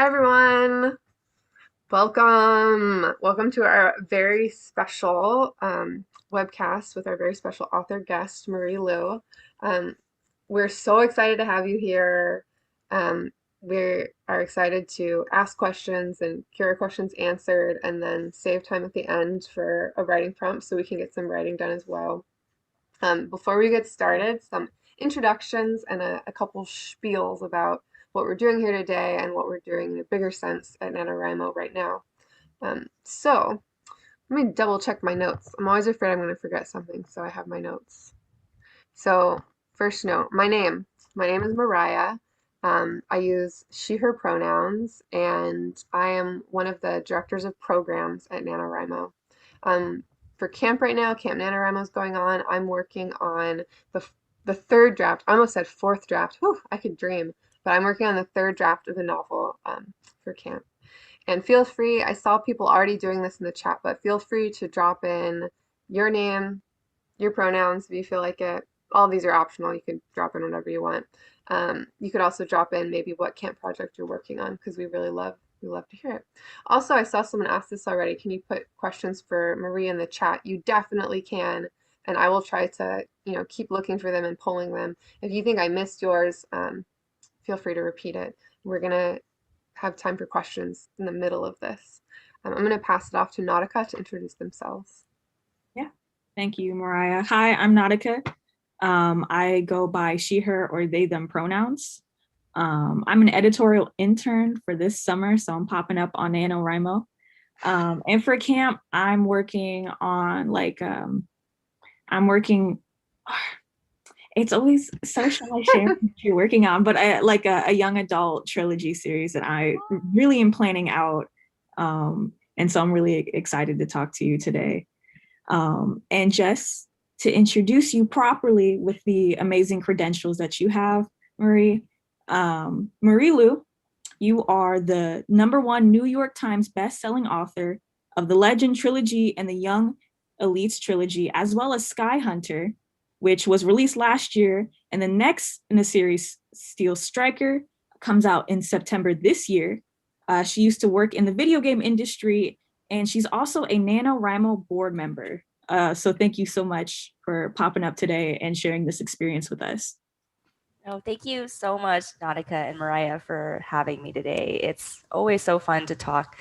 Hi everyone. Welcome to our very special webcast with our very special author guest, Marie Lu. Um, we're so excited to have you here. We are excited to ask questions and hear our questions answered, and then save time at the end for a writing prompt so we can get some writing done as well. Before we get started, some introductions and a couple spiels about what we're doing here today and what we're doing in a bigger sense at NaNoWriMo right now. So let me double check my notes. I'm always afraid I'm going to forget something, so I have my notes. So first note, my name. My name is Mariah. I use she, her pronouns, and I am one of the directors of programs at NaNoWriMo. Um, for camp right now, Camp NaNoWriMo is going on. I'm working on the the third draft. I almost said fourth draft. Whew, I could dream. But I'm working on the third draft of a novel for camp. And feel free, I saw people already doing this in the chat, but feel free to drop in your name, your pronouns if you feel like it. All these are optional. You can drop in whatever you want. You could also drop in maybe what camp project you're working on because we love to hear it. Also, I saw someone ask this already. Can you put questions for Marie in the chat? You definitely can, and I will try to keep looking for them and pulling them. If you think I missed yours, feel free to repeat it. We're gonna have time for questions in the middle of this. I'm going to pass it off to Nautica to introduce themselves. Yeah, thank you, Mariah. Hi, I'm Nautica. I go by she, her, or they, them pronouns. I'm an editorial intern for this summer, so I'm popping up on NaNoWriMo. And for camp, I'm working on I'm working, it's always so shy sharing what you're working on, but a young adult trilogy series that I really am planning out. And so I'm really excited to talk to you today. And just to introduce you properly with the amazing credentials that you have, Marie. Marie Lu, you are the #1 New York Times bestselling author of the Legend Trilogy and the Young Elites Trilogy, as well as Sky Hunter, which was released last year. And the next in the series, Steel Striker, comes out in September this year. She used to work in the video game industry, and she's also a NaNoWriMo board member. So thank you so much for popping up today and sharing this experience with us. Oh, thank you so much, Nautica and Mariah, for having me today. It's always so fun to talk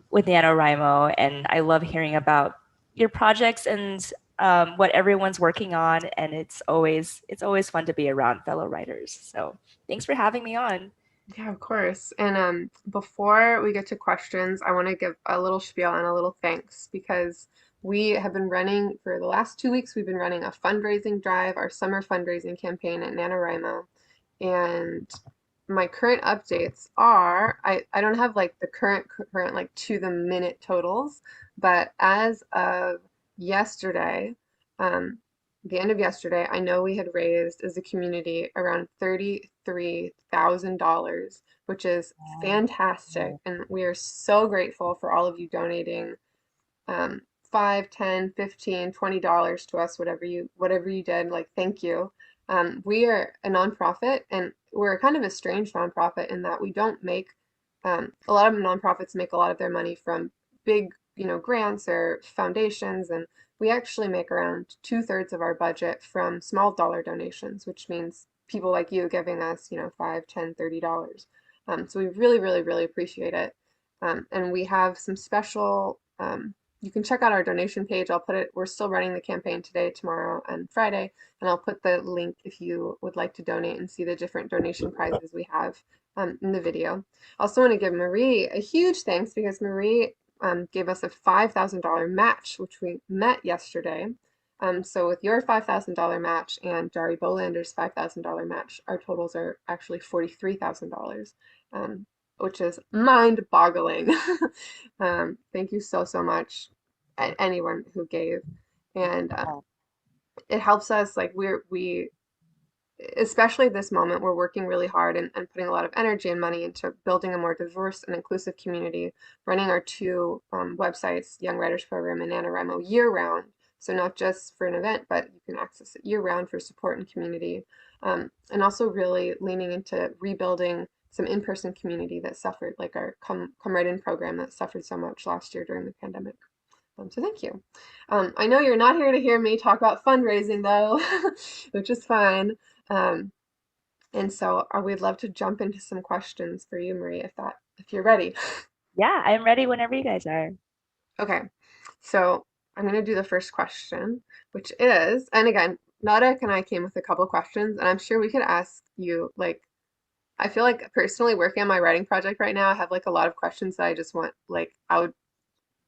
with NaNoWriMo, and I love hearing about your projects and what everyone's working on. And it's always fun to be around fellow writers. So thanks for having me on. Yeah, of course. And before we get to questions, I want to give a little spiel and a little thanks because we have been running for the last 2 weeks. We've been running a fundraising drive, our summer fundraising campaign at NaNoWriMo. And my current updates are I don't have like the current like to the minute totals, but as of yesterday, um, the end of yesterday, I know we had raised as a community around $33,000, which is fantastic. And we are so grateful for all of you donating 5, 10, 15, $20 to us, whatever you did, like thank you. We are a nonprofit and we're kind of a strange nonprofit in that we don't make a lot of nonprofits make a lot of their money from big, grants or foundations, and we actually make around 2/3 of our budget from small dollar donations, which means people like you giving us, 5, 10, $30. So we really, really, really appreciate it. And we have some special you can check out our donation page. We're still running the campaign today, tomorrow, and Friday, and I'll put the link if you would like to donate and see the different donation prizes we have in the video. I also want to give Marie a huge thanks because Marie gave us a $5,000 match, which we met yesterday. So with your $5,000 match and Dari Bolander's $5,000 match, our totals are actually $43,000. Which is mind-boggling. Thank you so, so much, anyone who gave. And it helps us, like, especially at this moment, we're working really hard and putting a lot of energy and money into building a more diverse and inclusive community, running our two websites, Young Writers Program and NaNoWriMo, year-round. So not just for an event, but you can access it year-round for support and community. And also really leaning into rebuilding some in-person community that suffered, like our Come Right In program that suffered so much last year during the pandemic. So thank you. I know you're not here to hear me talk about fundraising though, which is fine. And so we'd love to jump into some questions for you, Marie, if you're ready. Yeah, I'm ready whenever you guys are. Okay, so I'm going to do the first question, which is, and again, Nadak and I came with a couple questions, and I'm sure we could ask you, like, I feel like personally working on my writing project right now, I have like a lot of questions that I just want, like, I would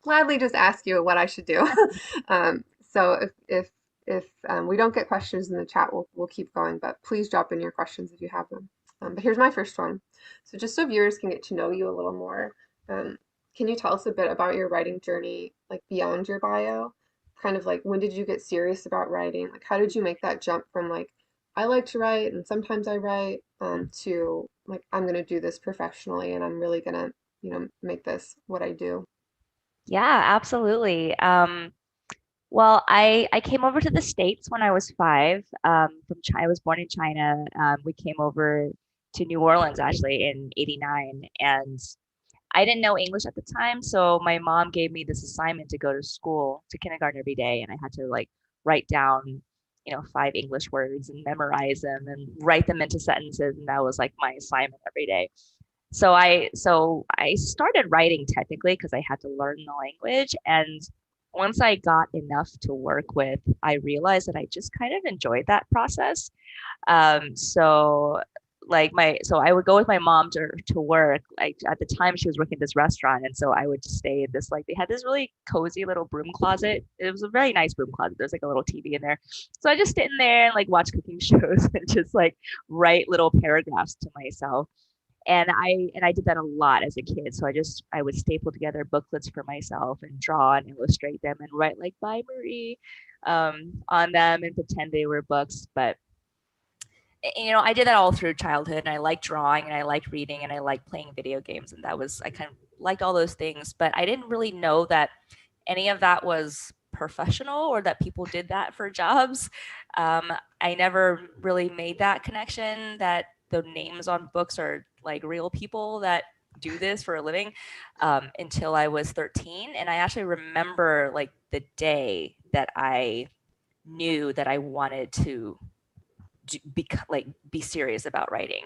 gladly just ask you what I should do. So if we don't get questions in the chat, we'll keep going, but please drop in your questions if you have them. But here's my first one. So just so viewers can get to know you a little more, can you tell us a bit about your writing journey, like beyond your bio? Kind of like when did you get serious about writing? Like how did you make that jump from like I like to write and sometimes I write to like I'm gonna do this professionally and I'm really gonna, make this what I do. Yeah, absolutely. Well, I came over to the States when I was 5. From China, I was born in China. We came over to New Orleans actually in '89, and I didn't know English at the time, so my mom gave me this assignment to go to school, to kindergarten every day, and I had to like write down, 5 English words and memorize them and write them into sentences, and that was like my assignment every day. So I started writing technically because I had to learn the language, and once I got enough to work with, I realized that I just kind of enjoyed that process. So so I would go with my mom to work. Like at the time she was working at this restaurant, and so I would just stay in this, like, they had this really cozy little broom closet. It was a very nice broom closet. There's like a little TV in there. So I just sit in there and like watch cooking shows and just like write little paragraphs to myself. And I did that a lot as a kid. So I would staple together booklets for myself and draw and illustrate them and write like "Bye Marie" on them and pretend they were books. But I did that all through childhood, and I liked drawing and I liked reading and I liked playing video games, and I kind of liked all those things. But I didn't really know that any of that was professional or that people did that for jobs. I never really made that connection that the names on books are like real people that do this for a living, until I was 13. And I actually remember like the day that I knew that I wanted to be serious about writing.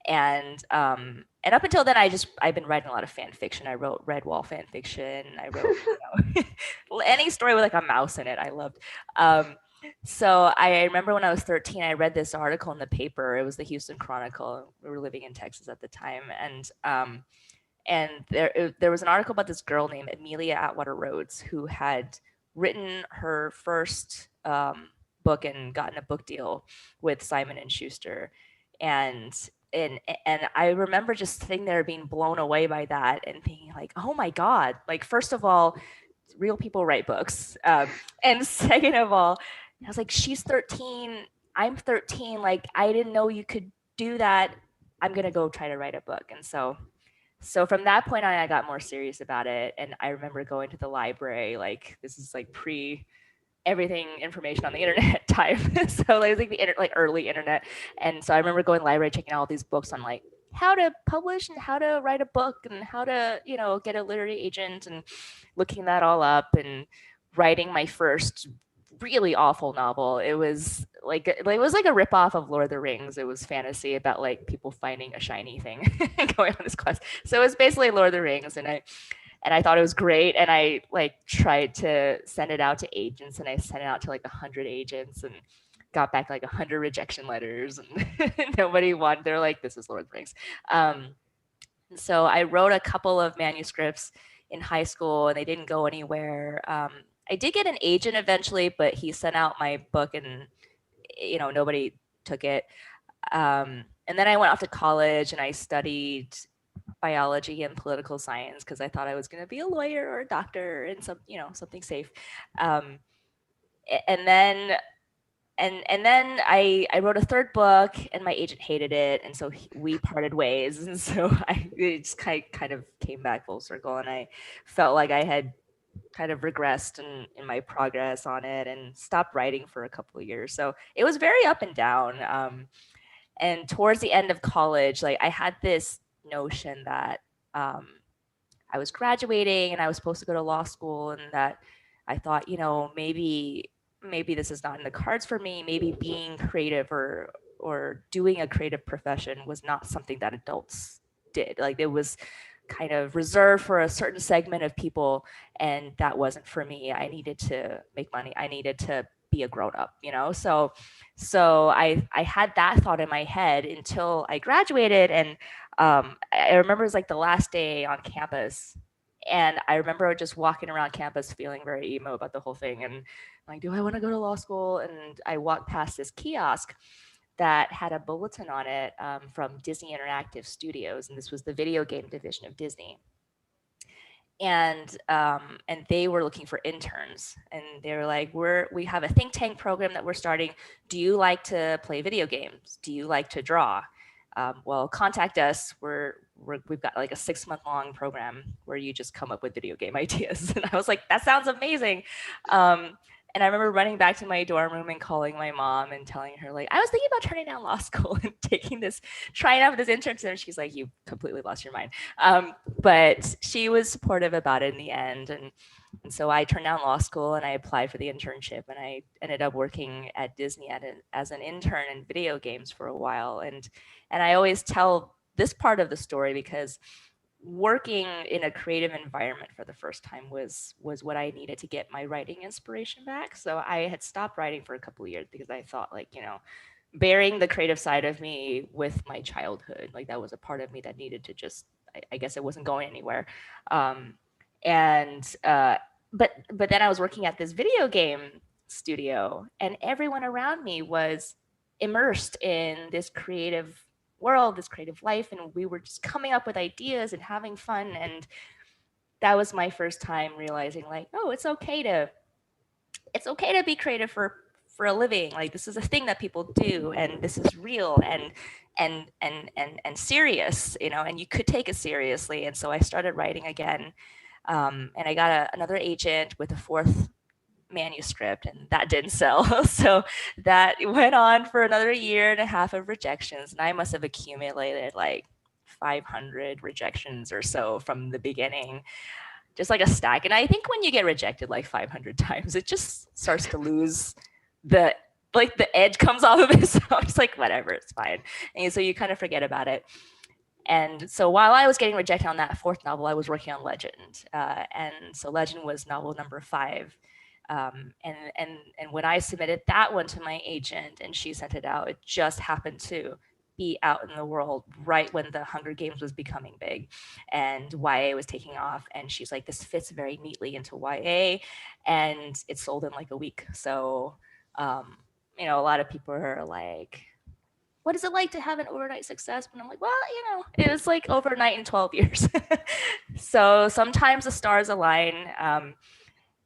And up until then, I've been writing a lot of fan fiction. I wrote Redwall fan fiction. I wrote any story with like a mouse in it. I loved. So I remember when I was 13, I read this article in the paper. It was the Houston Chronicle. We were living in Texas at the time, and there was an article about this girl named Amelia Atwater Rhodes who had written her first book and gotten a book deal with Simon and Schuster, and and I remember just sitting there being blown away by that and thinking like, oh my God, like first of all, real people write books, and second of all, I was like, she's 13, I'm 13, like I didn't know you could do that. I'm gonna go try to write a book. And so from that point on, I got more serious about it. And I remember going to the library, like this is like pre everything information on the internet time. So like, it was like like early internet. And so I remember going to the library, checking out all these books on like how to publish and how to write a book and how to, get a literary agent, and looking that all up and writing my first really awful novel. It was like a ripoff of Lord of the Rings. It was fantasy about like people finding a shiny thing and going on this quest. So it was basically Lord of the Rings, and I thought it was great. And I like tried to send it out to agents, and I sent it out to like 100 agents and got back like 100 rejection letters, and nobody wanted. They're like, this is Lord of the Rings. So I wrote a couple of manuscripts in high school, and they didn't go anywhere. I did get an agent eventually, but he sent out my book, and nobody took it. And then I went off to college, and I studied biology and political science because I thought I was going to be a lawyer or a doctor and something safe. And then I wrote a third book, and my agent hated it, and so we parted ways. And so it just kind of came back full circle, and I felt like I had kind of regressed in my progress on it and stopped writing for a couple of years. So it was very up and down. And towards the end of college, like I had this notion that I was graduating and I was supposed to go to law school, and that I thought, maybe this is not in the cards for me. Maybe being creative or doing a creative profession was not something that adults did. Like, it was kind of reserved for a certain segment of people, and that wasn't for me. I needed to make money. I needed to be a grown up, so I had that thought in my head until I graduated. And I remember it was like the last day on campus, and I remember just walking around campus feeling very emo about the whole thing, and like, do I want to go to law school? And I walked past this kiosk that had a bulletin on it, from Disney Interactive Studios, and this was the video game division of Disney. And they were looking for interns, and they were like, we have a think tank program that we're starting. Do you like to play video games? Do you like to draw? Well, contact us. We've got like a 6-month long program where you just come up with video game ideas. And I was like, that sounds amazing. And I remember running back to my dorm room and calling my mom and telling her, like, I was thinking about turning down law school and trying out this internship. And she's like, you completely lost your mind. But she was supportive about it in the end. And so I turned down law school and I applied for the internship, and I ended up working at Disney as an intern in video games for a while. And I always tell this part of the story because working in a creative environment for the first time was what I needed to get my writing inspiration back. So I had stopped writing for a couple of years because I thought, like, bearing the creative side of me with my childhood, like, that was a part of me that needed to just, I guess it wasn't going anywhere. But then I was working at this video game studio, and everyone around me was immersed in this creative world, this creative life, and we were just coming up with ideas and having fun. And that was my first time realizing, like, oh, it's okay to be creative for a living. Like, this is a thing that people do, and this is real and serious, and you could take it seriously. And so I started writing again, and I got another agent with a 4th manuscript, and that didn't sell. So that went on for another 1.5 years of rejections, and I must have accumulated like 500 rejections or so from the beginning, just like a stack. And I think when you get rejected like 500 times, it just starts to lose the edge comes off of it. So I'm just like, whatever, it's fine. And so you kind of forget about it. And so while I was getting rejected on that 4th novel, I was working on Legend. And so Legend was novel number 5. And when I submitted that one to my agent and she sent it out, it just happened to be out in the world right when the Hunger Games was becoming big and YA was taking off. And she's like, this fits very neatly into YA, and it sold in like a week. So, a lot of people are like, what is it like to have an overnight success? And I'm like, well, it was like overnight in 12 years. So sometimes the stars align.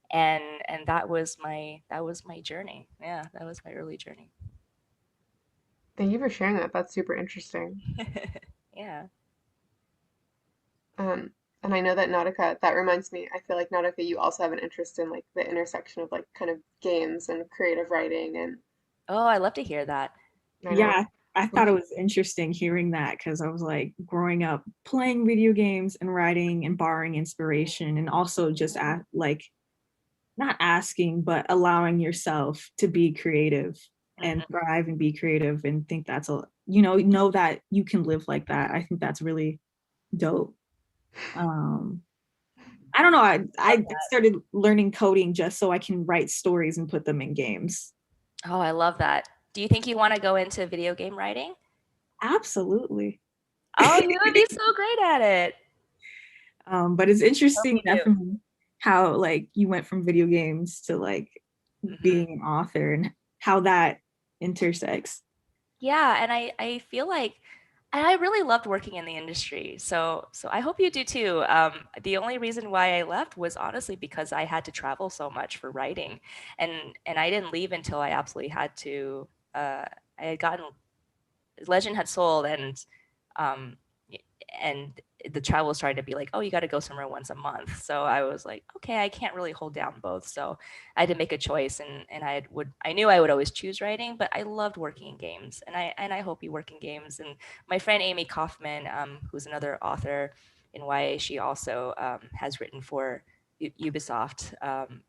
And that was my journey. Yeah, that was my early journey. Thank you for sharing that. That's super interesting. Yeah. And I know that Nautica, that reminds me, I feel like Nautica, you also have an interest in like the intersection of like kind of games and creative writing. And Oh, I love to hear that. I know. Yeah, I thought it was interesting hearing that because I was like growing up playing video games and writing and borrowing inspiration, and also just like not asking, but allowing yourself to be creative and thrive and be creative and think that's know that you can live like that. I think that's really dope. I don't know. I started learning coding just so I can write stories and put them in games. Oh, I love that. Do you think you want to go into video game writing? Absolutely. Oh, you would be so great at it. But it's interesting definitely how like you went from video games to like being an author and how that intersects. Yeah, and I feel like I really loved working in the industry. So I hope you do too. The only reason why I left was honestly because I had to travel so much for writing, and I didn't leave until I absolutely had to. I had gotten Legend had sold, and the travel started to be like, oh, you got to go somewhere once a month. So I was like, okay, I can't really hold down both. So I had to make a choice, and I knew I would always choose writing, but I loved working in games, and I hope you work in games. And my friend Amy Kaufman, who's another author in YA, she also has written for Ubisoft,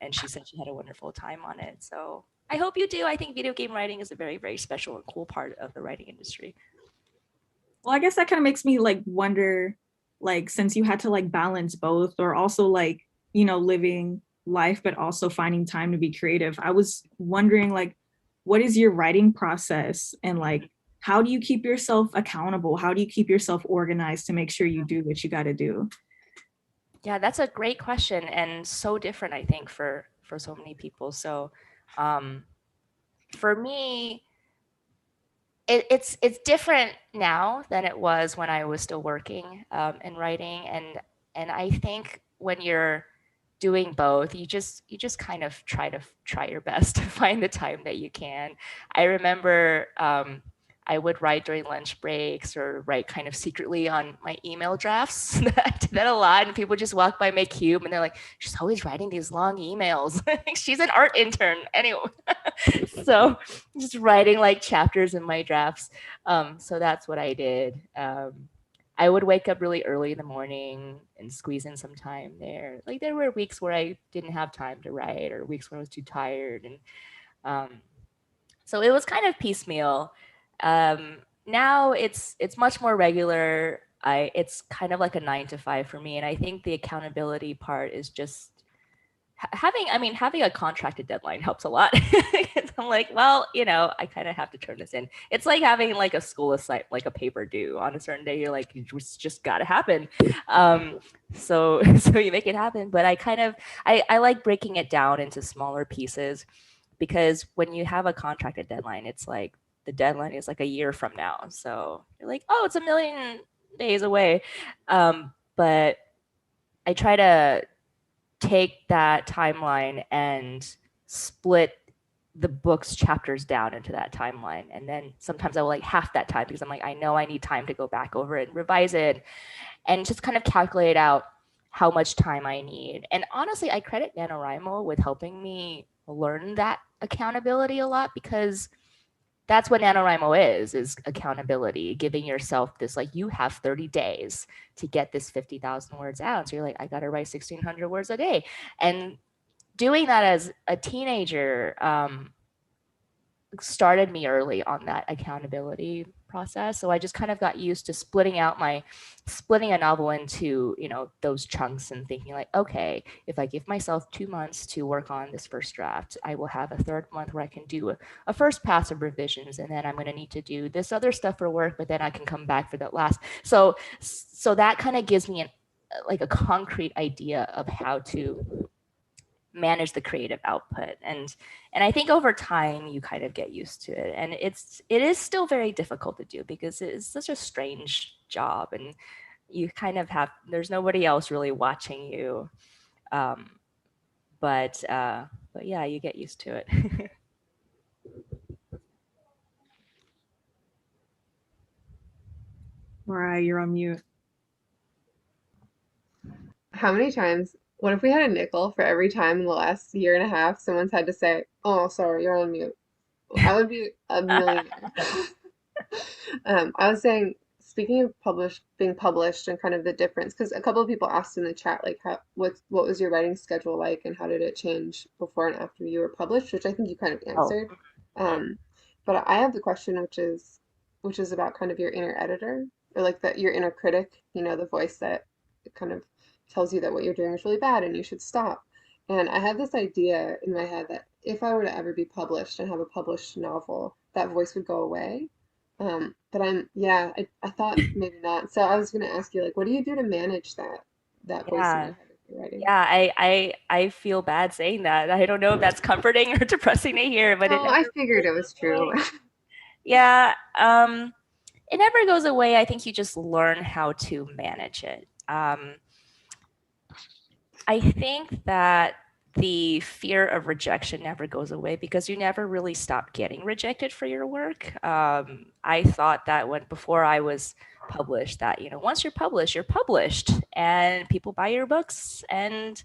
and she said she had a wonderful time on it. So I hope you do. I think video game writing is a very, very special and cool part of the writing industry. Well, I guess that kind of makes me like wonder, like, since you had to like balance both, or also like, you know, living life, but also finding time to be creative. I was wondering, like, what is your writing process, and like, how do you keep yourself accountable? How do you keep yourself organized to make sure you do what you got to do? Yeah, that's a great question, and so different, I think, for so many people. So um, for me, it's different now than it was when I was still working in writing, and I think when you're doing both, you just kind of try your best to find the time that you can. I remember I would write during lunch breaks or write kind of secretly on my email drafts. I did that a lot, and people just walk by my cube and they're like, she's always writing these long emails. She's an art intern anyway. So just writing like chapters in my drafts. So that's what I did. I would wake up really early in the morning and squeeze in some time there. Like there were weeks where I didn't have time to write, or weeks when I was too tired, and um, so it was kind of piecemeal. Now it's much more regular. It's kind of like a 9 to 5 for me, and I think the accountability part is just having a contracted deadline helps a lot. I'm like, well, I kind of have to turn this in. It's like having like a school assignment, like a paper due on a certain day. You're like, it's just got to happen. So so you make it happen. But I like breaking it down into smaller pieces, because when you have a contracted deadline, it's like the deadline is like a year from now. So you're like, oh, it's a million days away. But I try to take that timeline and split the book's chapters down into that timeline. And then sometimes I will like half that time, because I'm like, I know I need time to go back over it and revise it and just kind of calculate out how much time I need. And honestly, I credit NaNoWriMo with helping me learn that accountability a lot, because that's what NaNoWriMo is accountability, giving yourself this, like, you have 30 days to get this 50,000 words out. So you're like, I got to write 1,600 words a day. And doing that as a teenager started me early on that accountability process. So I just kind of got used to splitting a novel into, those chunks, and thinking like, okay, if I give myself 2 months to work on this first draft, I will have a third month where I can do a first pass of revisions, and then I'm going to need to do this other stuff for work, but then I can come back for that last. So that kind of gives me a concrete idea of how to manage the creative output, and I think over time you kind of get used to it, and it is still very difficult to do, because it's such a strange job, and you kind of there's nobody else really watching you, but yeah, you get used to it. Mariah, you're on mute. How many times, what if we had a nickel for every time in the last year and a half someone's had to say, oh, sorry, you're on mute? I would be a millionaire. I was saying, speaking of being published and kind of the difference, because a couple of people asked in the chat, like, what was your writing schedule like, and how did it change before and after you were published, which I think you kind of answered. But I have the question, which is about kind of your inner editor, or like your inner critic, the voice that kind of tells you that what you're doing is really bad and you should stop. And I had this idea in my head that if I were to ever be published and have a published novel, that voice would go away. But I thought maybe not. So I was going to ask you, like, what do you do to manage that voice in Yeah. your head if you're writing? Yeah, I feel bad saying that. I don't know if that's comforting or depressing to hear, but it Oh, never I figured it was goes true. away. Yeah, it never goes away. I think you just learn how to manage it. I think that the fear of rejection never goes away because you never really stop getting rejected for your work. I thought that before I was published, that once you're published, and people buy your books, and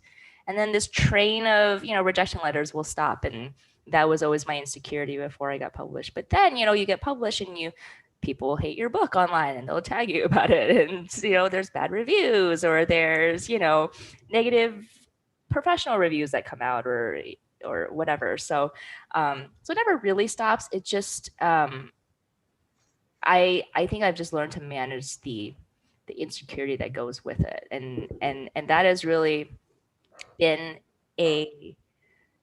then this train of rejection letters will stop, and that was always my insecurity before I got published. But then you get published, and people hate your book online, and they'll tag you about it, and there's bad reviews, or there's negative professional reviews that come out, or whatever. So it never really stops. It just I think I've just learned to manage the insecurity that goes with it, and that has really been a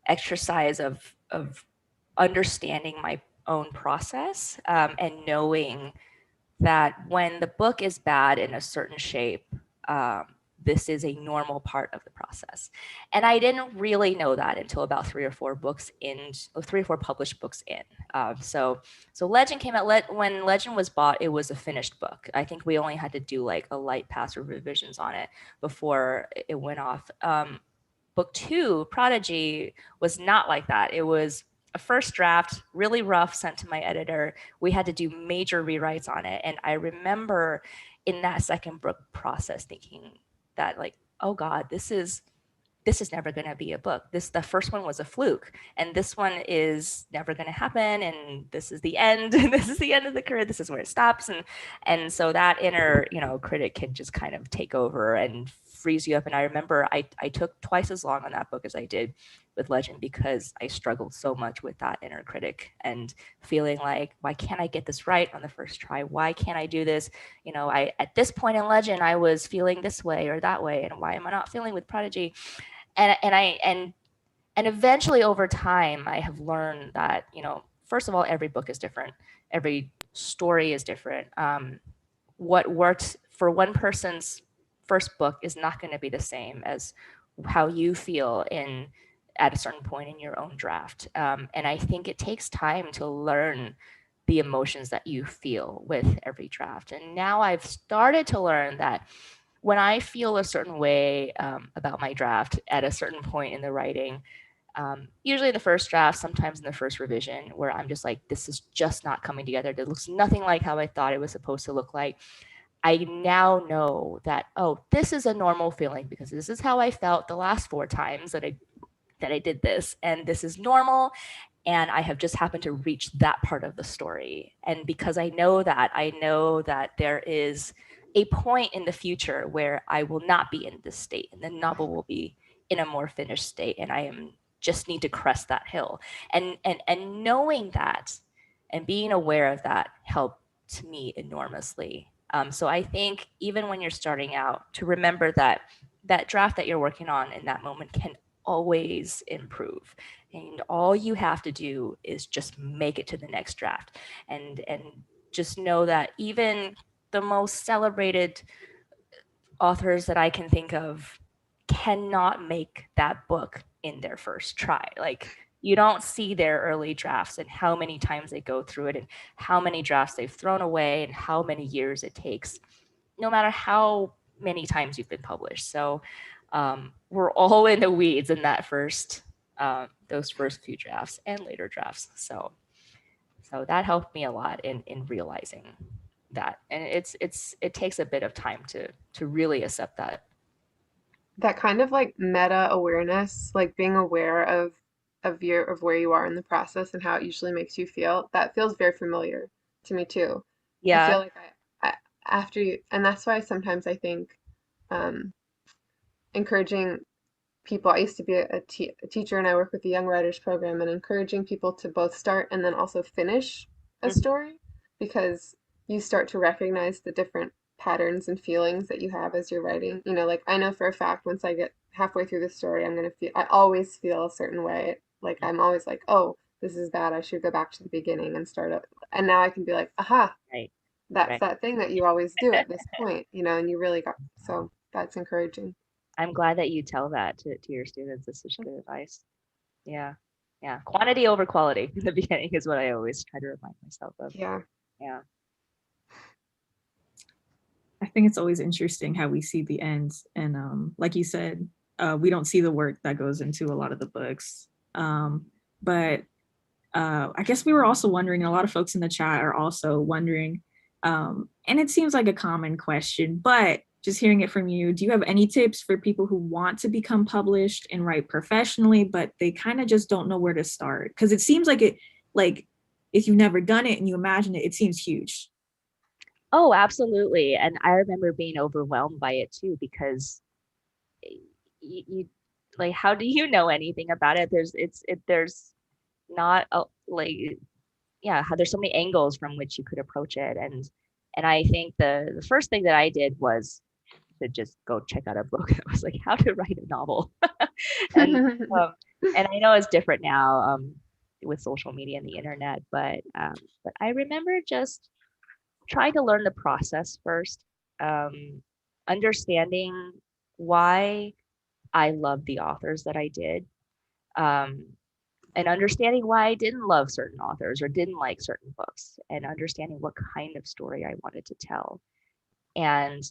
exercise of understanding my own process, and knowing that when the book is bad in a certain shape, um, this is a normal part of the process. And I didn't really know that until about 3 or 4 published books in. So Legend came out. When Legend was bought, it was a finished book. I think we only had to do like a light pass or revisions on it before it went off. Book 2, Prodigy, was not like that. It was a first draft, really rough, sent to my editor. We had to do major rewrites on it. And I remember in that second book process thinking that, like, oh God, this is never going to be a book. The first one was a fluke, and this one is never going to happen, and this is the end. This is the end of the career. This is where it stops. And so that inner critic can just kind of take over and freeze you up. And I remember I took twice as long on that book as I did with Legend, because I struggled so much with that inner critic and feeling like, why can't I get this right on the first try? Why can't I do this? I at this point in Legend, I was feeling this way or that way, and why am I not feeling with Prodigy? And eventually over time, I have learned that, first of all, every book is different. Every story is different. What worked for one person's first book is not going to be the same as how you feel at a certain point in your own draft. And I think it takes time to learn the emotions that you feel with every draft. And now I've started to learn that when I feel a certain way about my draft at a certain point in the writing, usually in the first draft, sometimes in the first revision, where I'm just like, this is just not coming together. It looks nothing like how I thought it was supposed to look like. I now know that, oh, this is a normal feeling because this is how I felt the last 4 times that I did this, and this is normal. And I have just happened to reach that part of the story. And because I know that there is a point in the future where I will not be in this state, and the novel will be in a more finished state, and I just need to crest that hill. And knowing that and being aware of that helped me enormously. So I think even when you're starting out, to remember that that draft that you're working on in that moment can always improve, and all you have to do is just make it to the next draft, and just know that even the most celebrated authors that I can think of cannot make that book in their first try. Like, you don't see their early drafts and how many times they go through it, and how many drafts they've thrown away, and how many years it takes, no matter how many times you've been published. So we're all in the weeds in that those first few drafts and later drafts. So that helped me a lot in realizing that. And it takes a bit of time to really accept that. That kind of like meta awareness, like being aware of where you are in the process and how it usually makes you feel, that feels very familiar to me too. I Yeah. feel like I after you, and that's why sometimes I think um, encouraging people. I used to be a teacher, and I work with the Young Writers Program, and encouraging people to both start and then also finish a Mhm. story, because you start to recognize the different patterns and feelings that you have as you're writing. Like I know for a fact once I get halfway through the story, I always feel a certain way. Like I'm always like, oh, this is bad. I should go back to the beginning and start up. And now I can be like, aha, Right. that's Right. that thing that you always do at this point, and you really got, so that's encouraging. I'm glad that you tell that to your students. That's such good advice. Yeah. Yeah. Quantity over quality in the beginning is what I always try to remind myself of. Yeah. Yeah. I think it's always interesting how we see the ends. And like you said, we don't see the work that goes into a lot of the books. But I guess we were also wondering, a lot of folks in the chat are also wondering, and it seems like a common question, but just hearing it from you, do you have any tips for people who want to become published and write professionally, but they kind of just don't know where to start? Because it seems like like if you've never done it and you imagine it, it seems huge. Oh, absolutely. And I remember being overwhelmed by it too, because you like, how do you know anything about it? There's not a, like, yeah, how there's so many angles from which you could approach it. And I think the first thing that I did was to just go check out a book that was like how to write a novel. and um, and I know it's different now, with social media and the internet, but I remember just trying to learn the process first, um, understanding why I loved the authors that I did, um, and understanding why I didn't love certain authors or didn't like certain books, and understanding what kind of story I wanted to tell, and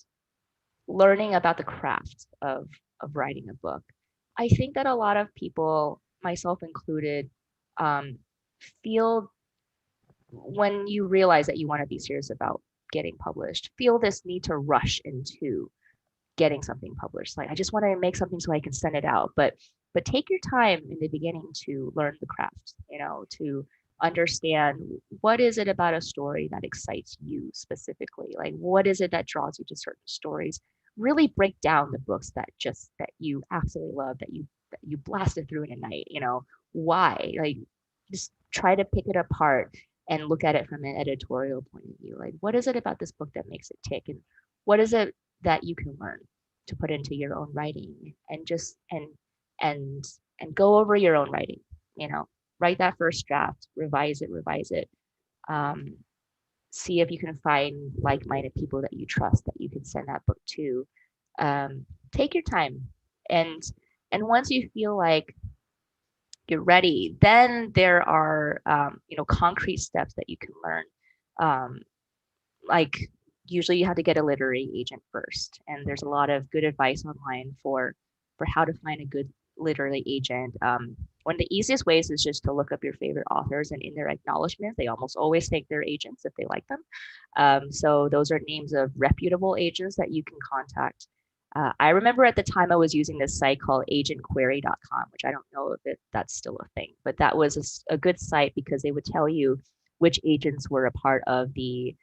learning about the craft of writing a book. I think that a lot of people, myself included, um, feel, when you realize that you want to be serious about getting published, feel this need to rush into getting something published. Like, I just want to make something so I can send it out. But take your time in the beginning to learn the craft, to understand what is it about a story that excites you specifically. Like, what is it that draws you to certain stories? Really break down the books that you absolutely love, that you blasted through in a night. Why? Like, just try to pick it apart and look at it from an editorial point of view. Like, what is it about this book that makes it tick? And what is it that you can learn to put into your own writing? And just and and go over your own writing, write that first draft, revise it, um, see if you can find like-minded people that you trust that you can send that book to. Take your time, and once you feel like you're ready, then there are concrete steps that you can learn. um, like, usually you have to get a literary agent first, and there's a lot of good advice online for how to find a good literary agent. One of the easiest ways is just to look up your favorite authors, and in their acknowledgments they almost always thank their agents if they like them. So those are names of reputable agents that you can contact. I remember at the time I was using this site called agentquery.com, which I don't know if that's still a thing, but that was a good site because they would tell you which agents were a part of the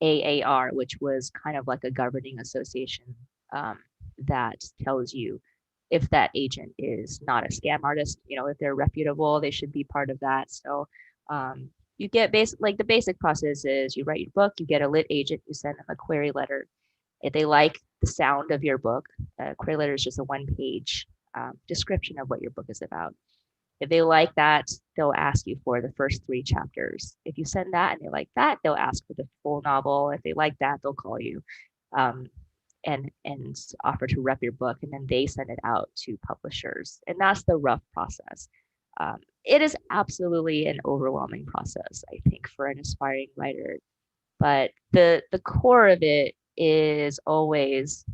AAR, which was kind of like a governing association, that tells you if that agent is not a scam artist. If they're reputable, they should be part of that. So you get the basic process is you write your book, you get a lit agent, you send them a query letter. If they like the sound of your book, a query letter is just a one-page description of what your book is about. If they like that, they'll ask you for the first 3 chapters. If you send that and they like that, they'll ask for the full novel. If they like that, they'll call you, um, and offer to rep your book, and then they send it out to publishers. And that's the rough process. It is absolutely an overwhelming process, I think, for an aspiring writer. But the core of it is always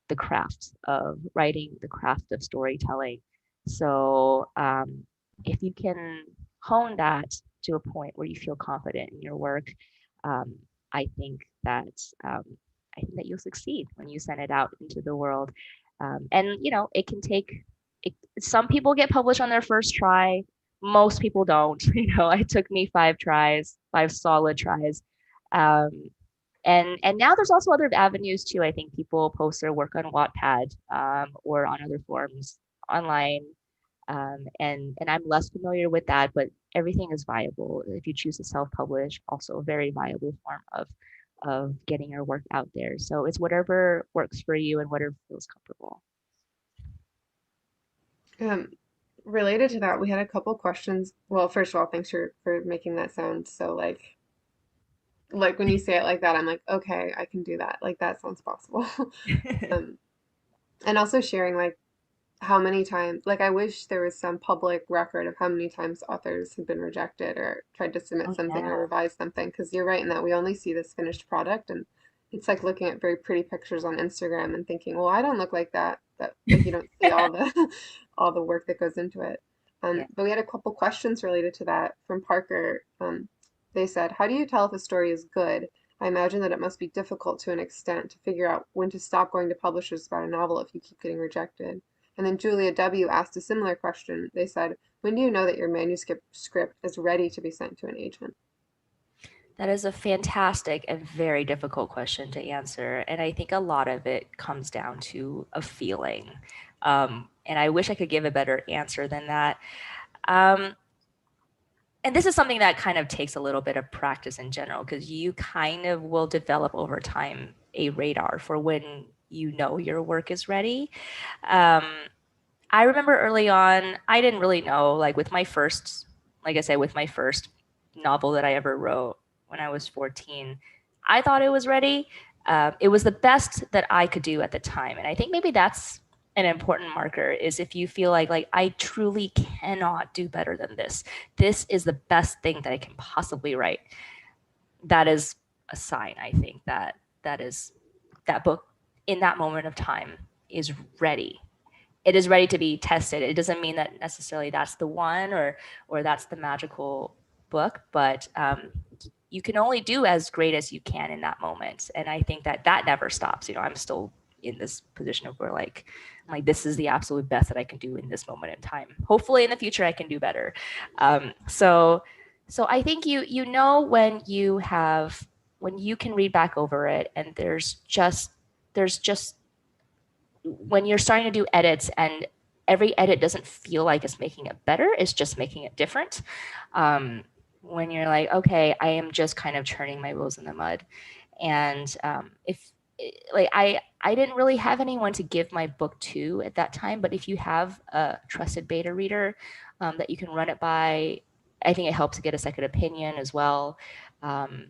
the craft of writing, the craft of storytelling. So if you can hone that to a point where you feel confident in your work, um, I think that you'll succeed when you send it out into the world. And it can take. Some people get published on their first try. Most people don't. It took me 5 tries, 5 solid tries. Um, and now there's also other avenues too. I think people post their work on Wattpad, or on other forums online. And I'm less familiar with that, but everything is viable. If you choose to self-publish, also a very viable form of getting your work out there. So it's whatever works for you and whatever feels comfortable. Um, Related to that, we had a couple questions. Well, first of all, thanks for making that sound so like when you say it like that, I'm like, okay, I can do that. Like that sounds possible. Um, and also sharing like how many times, like I wish there was some public record of how many times authors have been rejected or tried to submit Oh something or yeah. revise something. Because you're right in that we only see this finished product, and it's like looking at very pretty pictures on Instagram and thinking, well, I don't look like that. That like you don't see all the all the work that goes into it. Yeah. But we had a couple questions related to that from Parker. They said, how do you tell if a story is good? I imagine that it must be difficult to an extent to figure out when to stop going to publishers about a novel if you keep getting rejected. And then Julia W. asked a similar question. They said, when do you know that your manuscript script is ready to be sent to an agent? That is a fantastic and very difficult question to answer. And I think a lot of it comes down to a feeling. And I wish I could give a better answer than that. Um, and this is something that kind of takes a little bit of practice in general, because you kind of will develop over time a radar for when you know your work is ready. Um, I remember early on, I didn't really know, like with my first, like I said, with my first novel that I ever wrote when I was 14, I thought it was ready. It was the best that I could do at the time. And I think maybe that's an important marker, is if you feel like I truly cannot do better than this. This is the best thing that I can possibly write. That is a sign, I think, that that book in that moment of time is ready. It is ready to be tested. It doesn't mean that necessarily that's the one, or that's the magical book, but you can only do as great as you can in that moment. And I think that that never stops. I'm still in this position of where like this is the absolute best that I can do in this moment in time. Hopefully in the future I can do better. So I think you know when you can read back over it, and there's just when you're starting to do edits and every edit doesn't feel like it's making it better, it's just making it different. When you're like, okay, I am just kind of churning my wheels in the mud. And if like I didn't really have anyone to give my book to at that time, but if you have a trusted beta reader that you can run it by, I think it helps to get a second opinion as well. And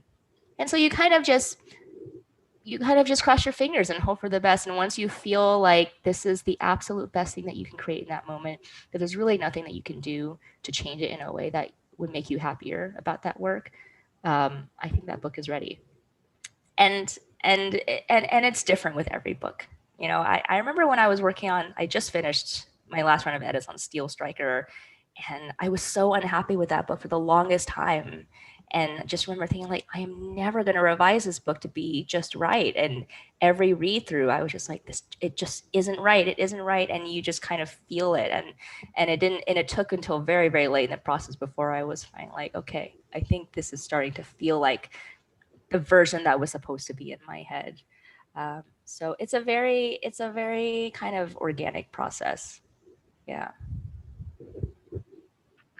so you kind of just cross your fingers and hope for the best. And once you feel like this is the absolute best thing that you can create in that moment, that there's really nothing that you can do to change it in a way that would make you happier about that work, I think that book is ready. And it's different with every book. I remember when I was working on, I just finished my last run of edits on Steel Striker, and I was so unhappy with that book for the longest time. And I just remember thinking, like, I am never going to revise this book to be just right. And every read through, I was just like, it just isn't right. It isn't right. And you just kind of feel it. And it didn't, and it took until very, very late in the process before I was finally like, okay, I think this is starting to feel like the version that was supposed to be in my head. So it's a very kind of organic process. Yeah.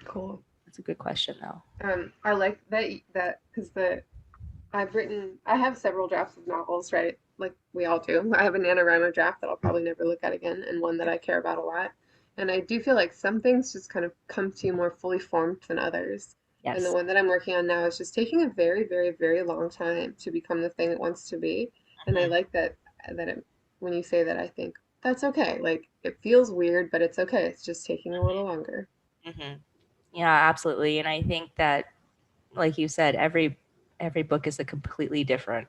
Cool. That's a good question though. I like that because I have several drafts of novels, right? Like we all do. I have a NaNoWriMo draft that I'll probably never look at again, and one that I care about a lot. And I do feel like some things just kind of come to you more fully formed than others. Yes. And the one that I'm working on now is just taking a very, very, very long time to become the thing it wants to be. And I like that when you say that, I think that's okay. Like it feels weird, but it's okay. It's just taking a little longer. Mm-hmm. Yeah, absolutely. And I think that, like you said, every book is a completely different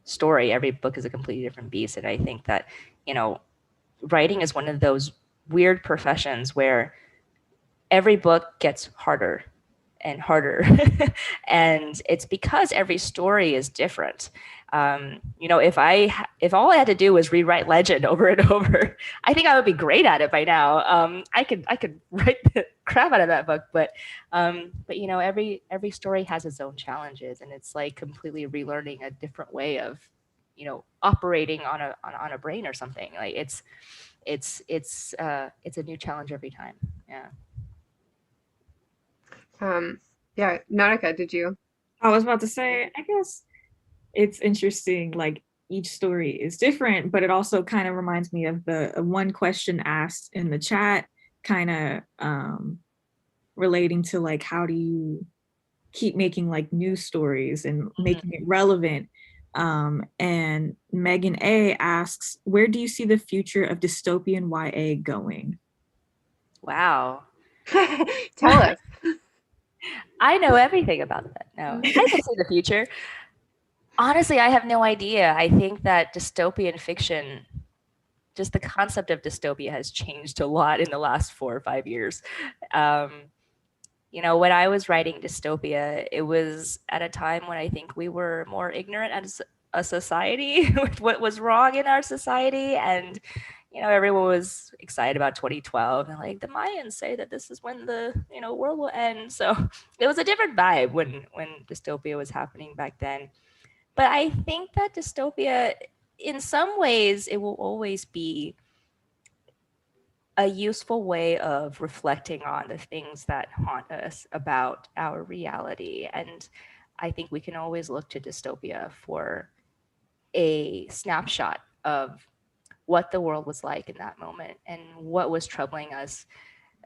story. Every book is a completely different beast. And I think that, writing is one of those weird professions where every book gets harder and harder. And it's because every story is different. If all I had to do was rewrite Legend over and over, I think I would be great at it by now. I could write the crap out of that book, but every story has its own challenges, and it's like completely relearning a different way of, operating on a brain or something. Like it's a new challenge every time. Yeah. Yeah, Nautica, did you? I was about to say, I guess it's interesting, like each story is different, but it also kind of reminds me of the one question asked in the chat, kind of relating to like, how do you keep making like new stories and making it relevant? And Megan A asks, where do you see the future of dystopian YA going? Wow. Tell us. I know everything about that. No, I can see the future. Honestly, I have no idea. I think that dystopian fiction, just the concept of dystopia has changed a lot in the last 4 or 5 years. Um, when I was writing dystopia, it was at a time when I think we were more ignorant as a society with what was wrong in our society. And, everyone was excited about 2012 and like the Mayans say that this is when the, world will end. So it was a different vibe when dystopia was happening back then. But I think that dystopia, in some ways, it will always be a useful way of reflecting on the things that haunt us about our reality. And I think we can always look to dystopia for a snapshot of what the world was like in that moment and what was troubling us.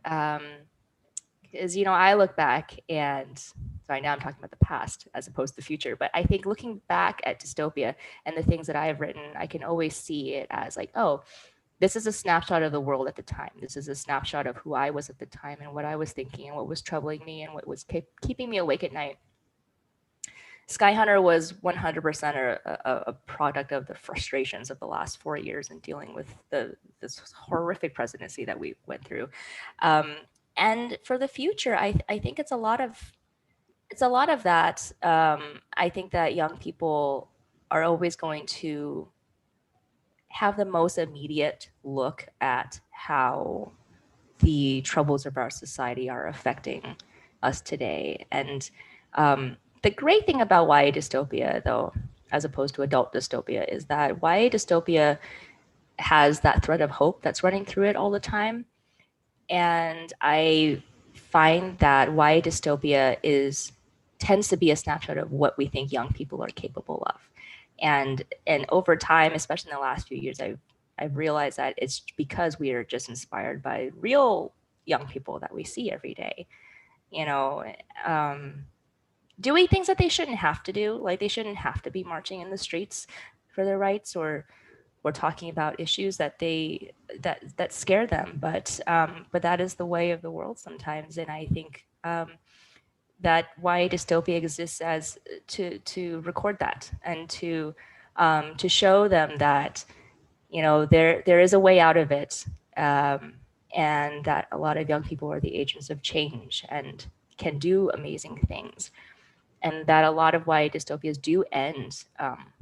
Because, I look back and sorry, now I'm talking about the past as opposed to the future, but I think looking back at dystopia and the things that I have written, I can always see it as like, oh, this is a snapshot of the world at the time. This is a snapshot of who I was at the time and what I was thinking and what was troubling me and what was keeping me awake at night. Sky Hunter was 100% a product of the frustrations of the last 4 years and dealing with this horrific presidency that we went through. And for the future, I think it's a lot of that. I think that young people are always going to have the most immediate look at how the troubles of our society are affecting us today. And the great thing about YA dystopia, though, as opposed to adult dystopia, is that YA dystopia has that thread of hope that's running through it all the time. And I find that YA dystopia tends to be a snapshot of what we think young people are capable of. And over time, especially in the last few years, I've realized that it's because we are just inspired by real young people that we see every day, you know, um, doing things that they shouldn't have to do. Like they shouldn't have to be marching in the streets for their rights or talking about issues that scare them. But that is the way of the world sometimes. And I think that why dystopia exists as to record that and to show them that there is a way out of it, and that a lot of young people are the agents of change and can do amazing things, and that a lot of why dystopias do end,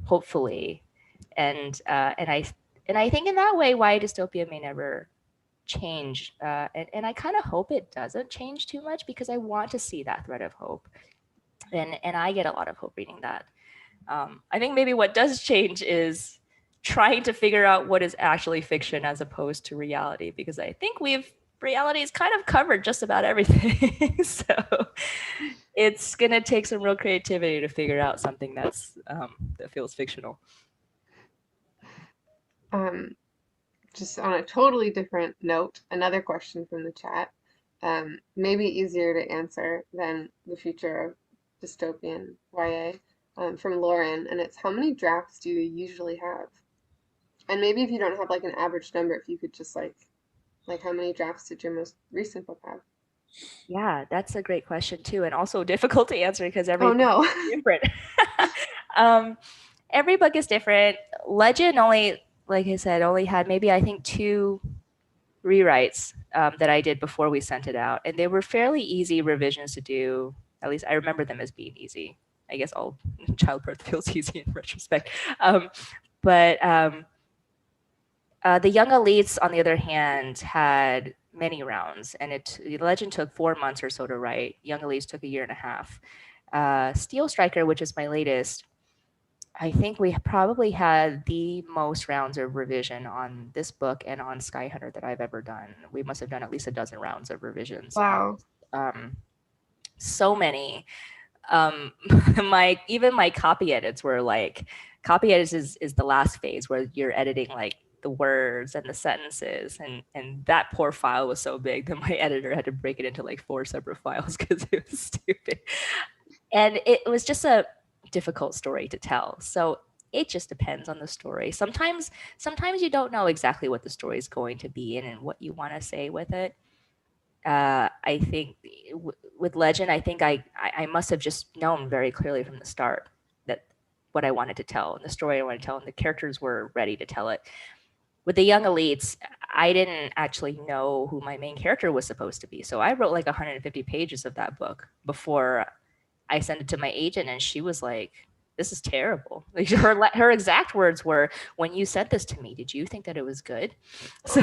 hopefully, and I think in that way why dystopia may never change, and I kind of hope it doesn't change too much because I want to see that thread of hope, and I get a lot of hope reading that. I think maybe what does change is trying to figure out what is actually fiction as opposed to reality, because I think reality is kind of covered just about everything. So it's gonna take some real creativity to figure out something that feels fictional. Um, just on a totally different note, another question from the chat, maybe easier to answer than the future of dystopian YA, from Lauren, and it's how many drafts do you usually have? And maybe if you don't have like an average number, if you could just like how many drafts did your most recent book have? Yeah, that's a great question too, and also difficult to answer because Oh every no. different. um, every book is different. Legend only, like I said, only had maybe I think 2 rewrites that I did before we sent it out, and they were fairly easy revisions to do. At least I remember them as being easy. I guess all childbirth feels easy in retrospect. But the Young Elites, on the other hand, had many rounds, and Legend took 4 months or so to write. Young Elites took a year and a half. Steel Striker, which is my latest, I think we probably had the most rounds of revision on this book and on Sky Hunter that I've ever done. We must have done at least a dozen rounds of revisions. Wow. So many. My copy edits were like, copy edits is the last phase where you're editing like the words and the sentences, and that poor file was so big that my editor had to break it into like 4 separate files because it was stupid. And it was just a difficult story to tell. So it just depends on the story. Sometimes you don't know exactly what the story is going to be and what you want to say with it. I think with Legend, I think I must have just known very clearly from the start that what I wanted to tell and the story I wanted to tell, and the characters were ready to tell it. With the young elites, I didn't actually know who my main character was supposed to be. So I wrote like 150 pages of that book before I sent it to my agent, and she was like, "This is terrible." Like her exact words were, "When you sent this to me, did you think that it was good?" So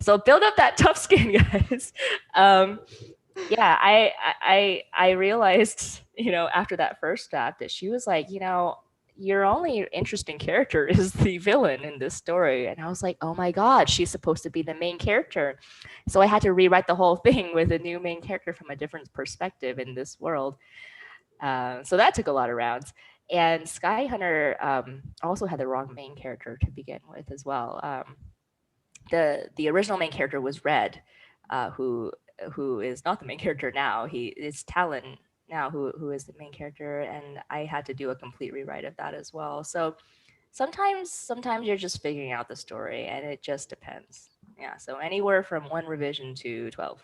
so build up that tough skin, guys. Yeah, I realized, after that first draft that she was like, your only interesting character is the villain in this story. And I was like, oh my God, she's supposed to be the main character. So I had to rewrite the whole thing with a new main character from a different perspective in this world. So that took a lot of rounds. And Sky Hunter also had the wrong main character to begin with as well. The original main character was Red, who is not the main character now. He is Talon now, who is the main character, and I had to do a complete rewrite of that as well. So sometimes you're just figuring out the story, and it just depends. Yeah, so anywhere from 1 revision to 12.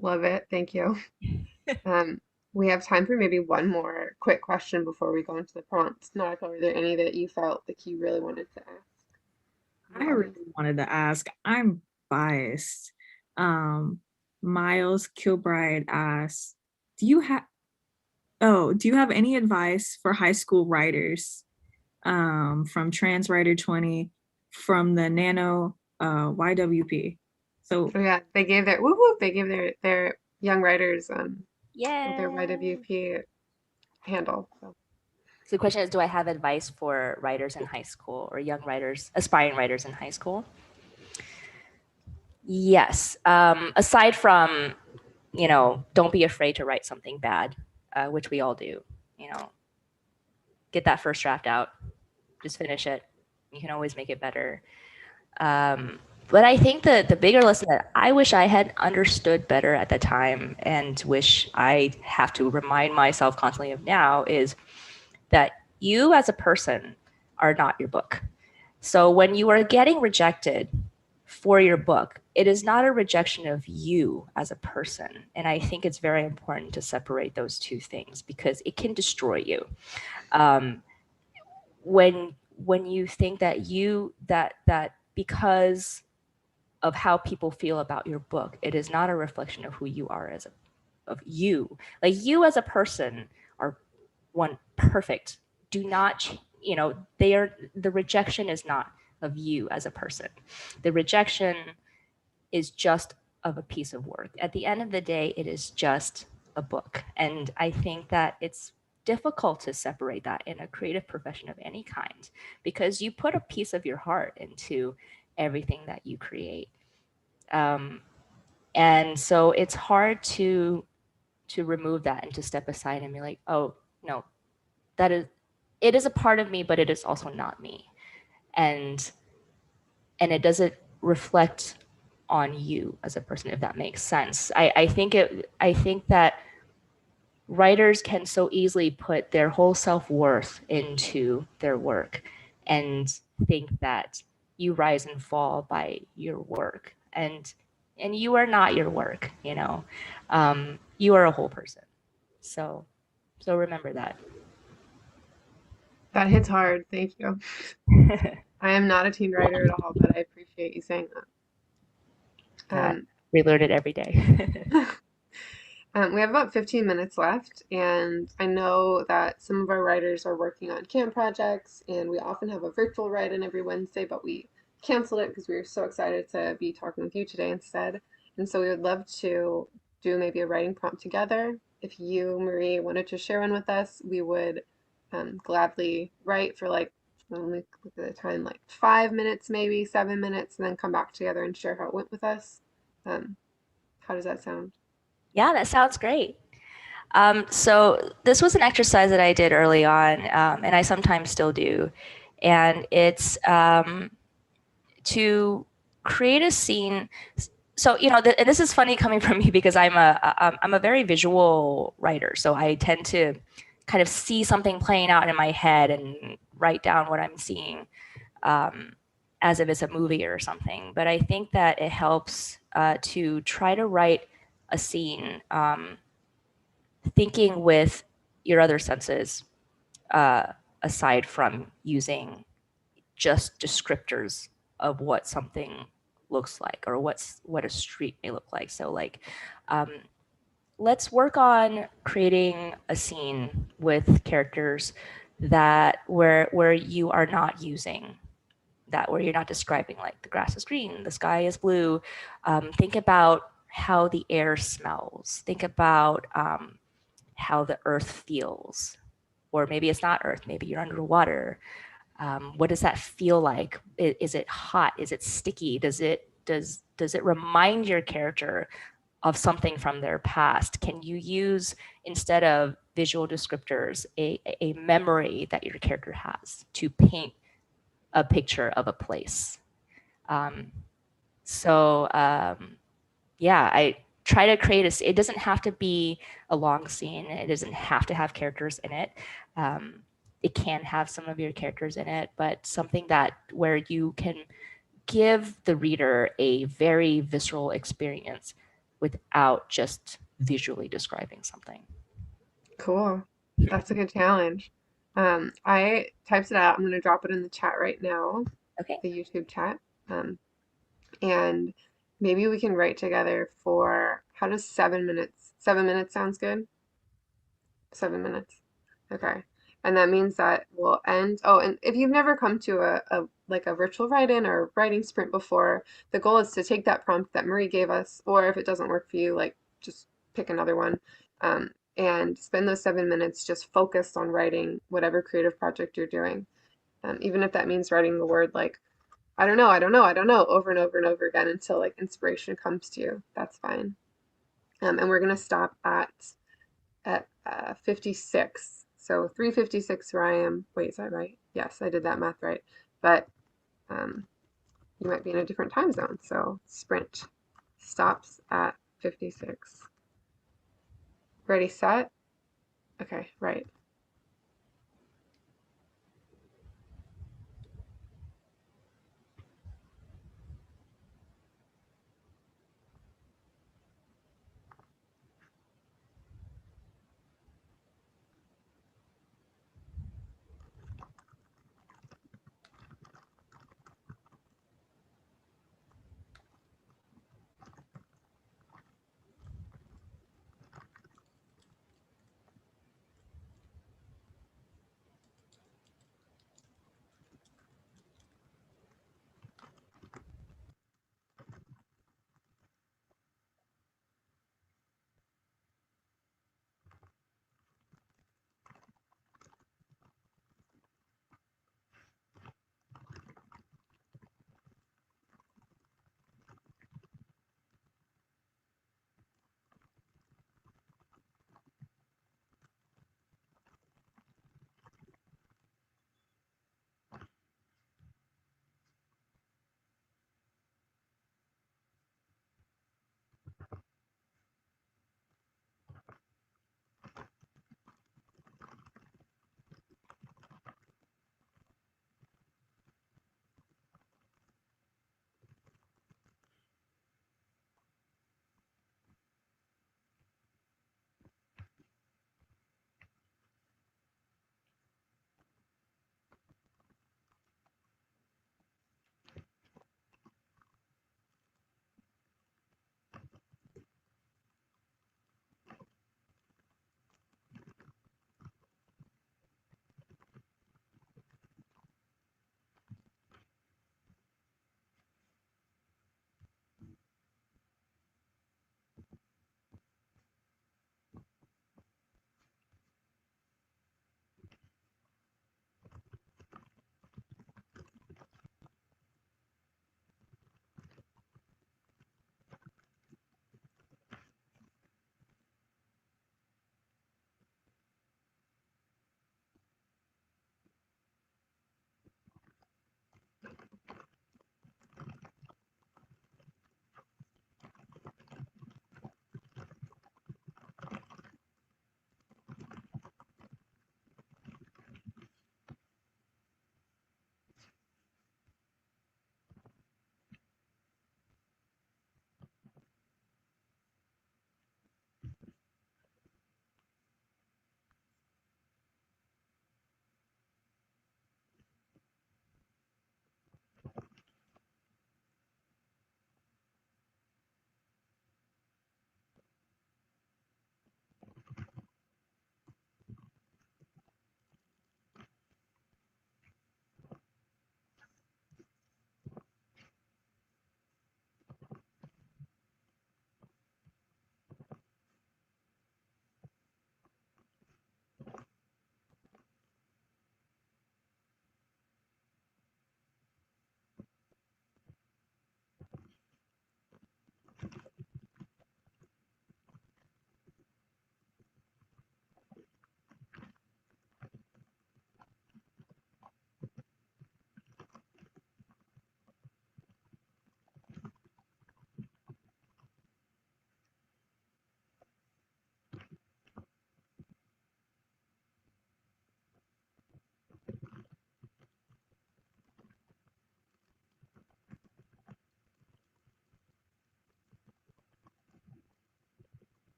Love it. Thank you. We have time for maybe one more quick question before we go into the prompts. Nautica, are there any that you felt like you really wanted to ask? I really wanted to ask. I'm biased. Miles Kilbride asks, do you have any advice for high school writers, from Trans Writer 20, from the Nano YWP? So Oh yeah, they gave their whoop, they gave their young writers Yeah. their YWP handle. So So the question is, do I have advice for writers in high school or young writers, aspiring writers in high school? Yes. Aside from, don't be afraid to write something bad, which we all do. Get that first draft out, just finish it. You can always make it better. But I think the bigger lesson that I wish I had understood better at the time, and wish I have to remind myself constantly of now, is that you as a person are not your book. So when you are getting rejected for your book, it is not a rejection of you as a person. And I think it's very important to separate those two things, because it can destroy you. When you think that because of how people feel about your book, it is not a reflection of who you are of you. Like, you as a person are one perfect. Do not, the rejection is not of you as a person. The rejection is just of a piece of work. At the end of the day, it is just a book. And I think that it's difficult to separate that in a creative profession of any kind, because you put a piece of your heart into everything that you create. And so it's hard to remove that and to step aside and be like, oh no, it is a part of me, but it is also not me. And it doesn't reflect on you as a person, if that makes sense. I think that writers can so easily put their whole self-worth into their work and think that you rise and fall by your work, and you are not your work. You are a whole person. So remember that. that hits hard. Thank you. I am not a teen writer at all, but I appreciate you saying that. We learn it every day. We have about 15 minutes left, and I know that some of our writers are working on camp projects, and we often have a virtual write-in every Wednesday, but we canceled it because we were so excited to be talking with you today instead. And so we would love to do maybe a writing prompt together. If you, Marie, wanted to share one with us, we would gladly write for like, let me look at the time, like 5 minutes, maybe 7 minutes, and then come back together and share how it went with us. How does that sound? Yeah, that sounds great. So this was an exercise that I did early on, and I sometimes still do. And it's to create a scene. So, and this is funny coming from me, because I'm a very visual writer. So I tend to kind of see something playing out in my head and write down what I'm seeing, as if it's a movie or something. But I think that it helps to try to write a scene thinking with your other senses, uh, aside from using just descriptors of what something looks like or what a street may look like. So like, um, let's work on creating a scene with characters that where you are not using that, where you're not describing like the grass is green, the sky is blue. Think about how the air smells. Think about how the earth feels, or maybe it's not earth. Maybe you're underwater. What does that feel like? Is it hot? Is it sticky? Does it remind your character of something from their past? Can you use, instead of visual descriptors, a memory that your character has to paint a picture of a place? Um, so yeah, I try to create it doesn't have to be a long scene. It doesn't have to have characters in it. Um, it can have some of your characters in it, but something that where you can give the reader a very visceral experience without just visually describing something. Cool. That's a good challenge. I typed it out. I'm going to drop it in the chat right now, Okay. the YouTube chat. And maybe we can write together for, how does 7 minutes? 7 minutes sounds good? 7 minutes. Okay. And that means that we'll end. Oh, and if you've never come to a like a virtual write-in or writing sprint before, the goal is to take that prompt that Marie gave us, or if it doesn't work for you, like just pick another one, and spend those 7 minutes just focused on writing whatever creative project you're doing. Even if that means writing the word like, I don't know, I don't know, I don't know, over and over and over again until like inspiration comes to you. That's fine. And we're gonna stop at 56. So 3:56 where I am. Wait, is that right? Yes, I did that math right. But um, you might be in a different time zone. So sprint stops at 56. Ready, set? Okay, right.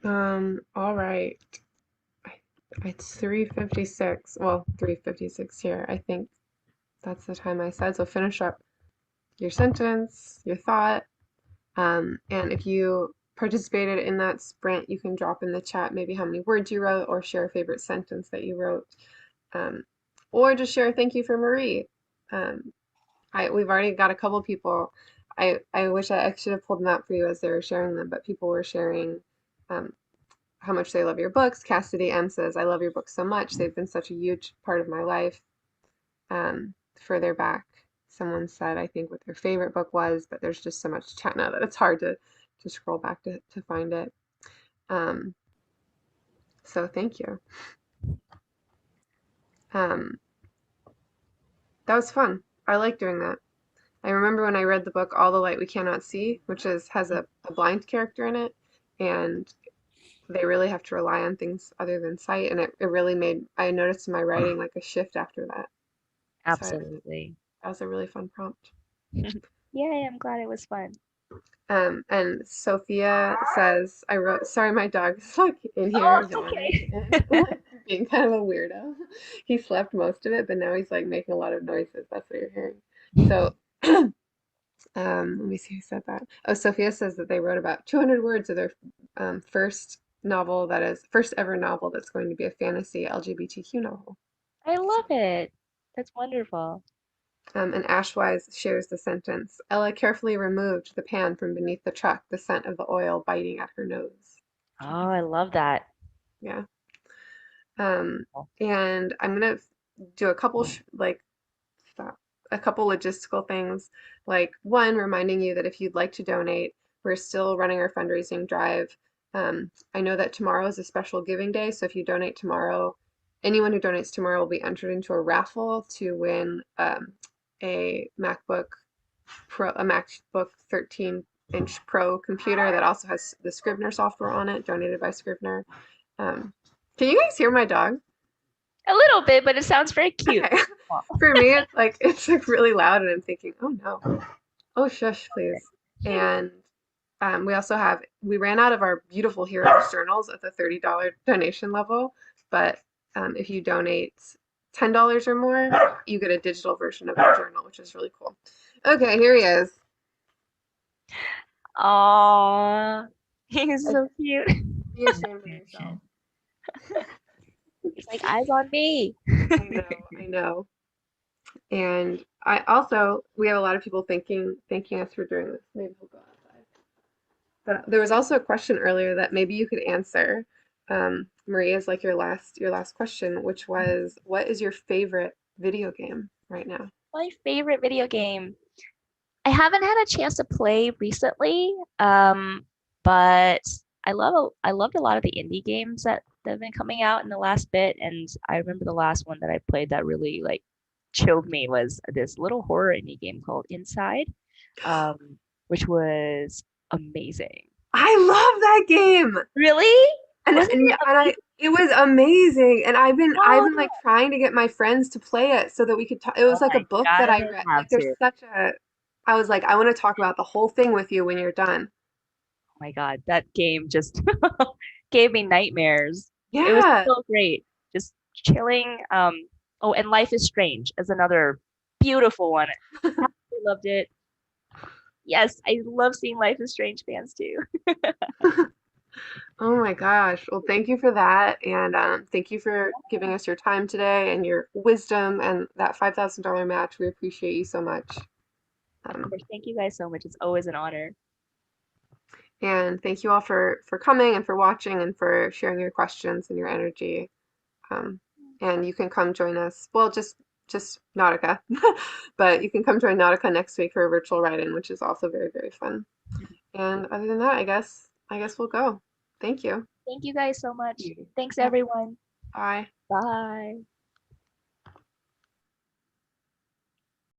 All right. It's 3:56. Well, 3:56 here. I think that's the time I said. So finish up your sentence, your thought. And if you participated in that sprint, you can drop in the chat maybe how many words you wrote or share a favorite sentence that you wrote. Um, or just share a thank you for Marie. Um, we've already got a couple people. I wish I should have pulled them out for you as they were sharing them, but people were sharing um, how much they love your books. Cassidy M says, I love your books so much. They've been such a huge part of my life. Further back, someone said, I think what their favorite book was, but there's just so much chat now that it's hard to scroll back to find it. Um, so thank you. Um, that was fun. I like doing that. I remember when I read the book All the Light We Cannot See, which has a blind character in it, and they really have to rely on things other than sight, and it really made, I noticed in my writing like a shift after that. So Absolutely. that was a really fun prompt. Yay, I'm glad it was fun. And Sophia says, I wrote, sorry, my dog is like in Oh, here it's yawning okay. and being kind of a weirdo. He slept most of it, but now he's like making a lot of noises. That's what you're hearing. So, let me see who said that. Oh, Sophia says that they wrote about 200 words of their first novel, that is, first ever novel that's going to be a fantasy LGBTQ novel. I love it. That's wonderful. And Ashwise shares the sentence, Ella carefully removed the pan from beneath the truck, the scent of the oil biting at her nose. Oh, I love that. Yeah. And I'm gonna do a couple stop, a couple logistical things. Like one, reminding you that if you'd like to donate, we're still running our fundraising drive. I know that tomorrow is a special giving day, so if you donate tomorrow, anyone who donates tomorrow will be entered into a raffle to win a MacBook Pro, a MacBook 13-inch Pro computer that also has the Scrivener software on it, donated by Scrivener. Can you guys hear my dog? A little bit, but it sounds very cute. Okay. For me, it's like really loud, and I'm thinking, oh no, oh shush, please. And we ran out of our beautiful Heroes journals at the $30 donation level, but if you donate $10 or more, you get a digital version of the journal, which is really cool. Okay, here he is. Aww, he's so cute. Be ashamed of yourself. He's like, eyes on me. I know. And we have a lot of people thanking us for doing this. Maybe we'll go outside. But there was also a question earlier that maybe you could answer. Maria's like your last question, which was, what is your favorite video game right now? My favorite video game. I haven't had a chance to play recently, but I loved a lot of the indie games that have been coming out in the last bit, and I remember the last one that I played that really like chilled me was this little horror indie game called Inside, which was amazing. I love that game. Really? And it was amazing. And I've been like trying to get my friends to play it so that we could talk. It was like a book that I read. Like there's I was like, I want to talk about the whole thing with you when you're done. Oh my God, that game just gave me nightmares. Yeah. It was so great. Just chilling. Oh, and Life is Strange is another beautiful one. I loved it. Yes, I love seeing Life is Strange fans too. Oh my gosh. Well, thank you for that. And thank you for giving us your time today and your wisdom and that $5,000 match. We appreciate you so much. Of course, thank you guys so much. It's always an honor. And thank you all for coming and for watching and for sharing your questions and your energy. And you can come join us. Well, just Nautica, but you can come join Nautica next week for a virtual write-in, which is also very, very fun. And other than that, I guess we'll go. Thank you. Thank you guys so much. Thanks, everyone. Bye. Bye.